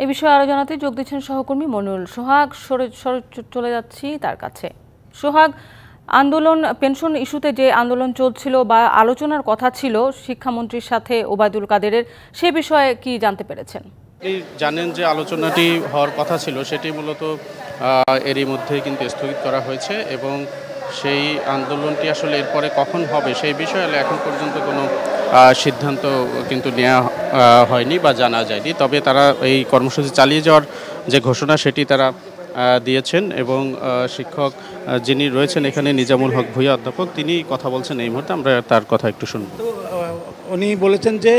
এই বিষয়ে আরো জানাতে যোগ দিচ্ছেন সহকর্মী মনিরুল। সোহাগ, চলে যাচ্ছি তার কাছে। সোহাগ, আন্দোলন পেনশন ইস্যুতে যে আন্দোলন চলছিল বা আলোচনার কথা ছিল শিক্ষামন্ত্রীর সাথে ওবায়দুল কাদেরের, সে বিষয়ে কি জানতে পেরেছেন? আপনি জানেন যে আলোচনাটি হওয়ার কথা ছিল সেটি মূলত এরই মধ্যে কিন্তু স্থগিত করা হয়েছে এবং সেই আন্দোলনটি আসলে এরপরে কখন হবে সেই বিষয়ে এখন পর্যন্ত কোনো সিদ্ধান্ত কিন্তু নেওয়া হয়নি বা জানা যায়নি। তবে তারা এই কর্মসূচি চালিয়ে যাওয়ার যে ঘোষণা সেটি তারা দিয়েছেন এবং শিক্ষক যিনি রয়েছেন এখানে নিজামুল হক ভূঁইয়া অধ্যাপক, তিনি কথা বলছেন এই মুহূর্তে। আমরা তার কথা একটু শুনব। উনি বলেছেন যে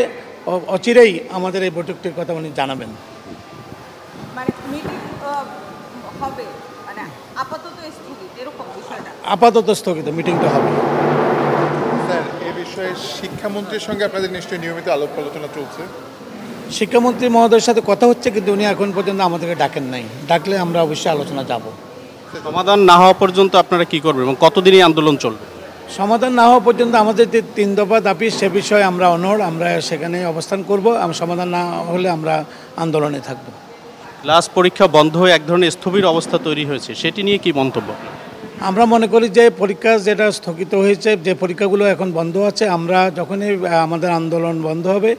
অচিরেই আমাদের এই বৈঠকটির কথা উনি জানাবেন। মানে মিটিং হবে, মানে আপাতত স্থগিত এরকম বিষয়টা? আপাতত স্থগিত, মিটিংটা হবে। স্যার, এই বিষয়ে শিক্ষামন্ত্রীর সঙ্গে আপনাদের নিশ্চয়ই নিয়মিত আলাপ আলোচনা চলছে? শিক্ষামন্ত্রী মহোদয়ের সাথে কথা হচ্ছে, কিন্তু উনি এখন পর্যন্ত আমাদেরকে ডাকেন নাই। ডাকলে আমরা অবশ্যই আলোচনা যাব। সমাধান না হওয়া পর্যন্ত আপনারা কি করবেন এবং কতদিনই আন্দোলন চলবে? সমাধান না হওয়া পর্যন্ত আমাদের যে 3 দফা দাবি সে বিষয়ে আমরা অনড়, আমরা সেখানে অবস্থান করব। সমাধান না হলে আমরা আন্দোলনে থাকব। ক্লাস পরীক্ষা বন্ধ হয়ে এক ধরনের স্থবির অবস্থা তৈরি হয়েছে, সেটি নিয়ে কি মন্তব্য? আমরা মনে করি যে পরীক্ষা যেটা স্থগিত হয়েছে, যে পরীক্ষাগুলো এখন বন্ধ আছে, আমরা যখনই আমাদের আন্দোলন বন্ধ হবে,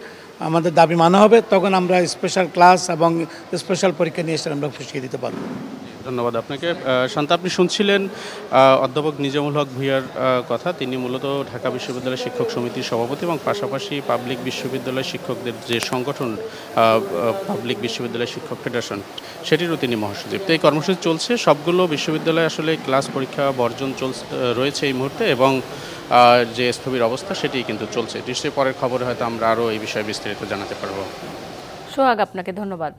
আমাদের দাবি মানা হবে, তখন আমরা স্পেশাল ক্লাস এবং স্পেশাল পরীক্ষা নিয়ে এসে আমরা ফুসিয়ে দিতে পারব। ধন্যবাদ আপনাকে। শান্তা, আপনি শুনছিলেন অধ্যাপক নিজামুল হক ভূঁইয়ার কথা। তিনি মূলত ঢাকা বিশ্ববিদ্যালয় শিক্ষক সমিতির সভাপতি এবং পাশাপাশি পাবলিক বিশ্ববিদ্যালয় শিক্ষকদের যে সংগঠন পাবলিক বিশ্ববিদ্যালয় শিক্ষক ফেডারেশন, সেটিরও তিনি মহাসচিব। তো এই কর্মসূচি চলছে, সবগুলো বিশ্ববিদ্যালয়ে আসলে ক্লাস পরীক্ষা বর্জন রয়েছে এই মুহূর্তে এবং যে স্থবির অবস্থা সেটি কিন্তু চলছে। নিশ্চয়ই পরের খবরে হয়তো আমরা আরও এই বিষয়ে বিস্তারিত জানাতে পারবো। সোহাগ, আপনাকে ধন্যবাদ।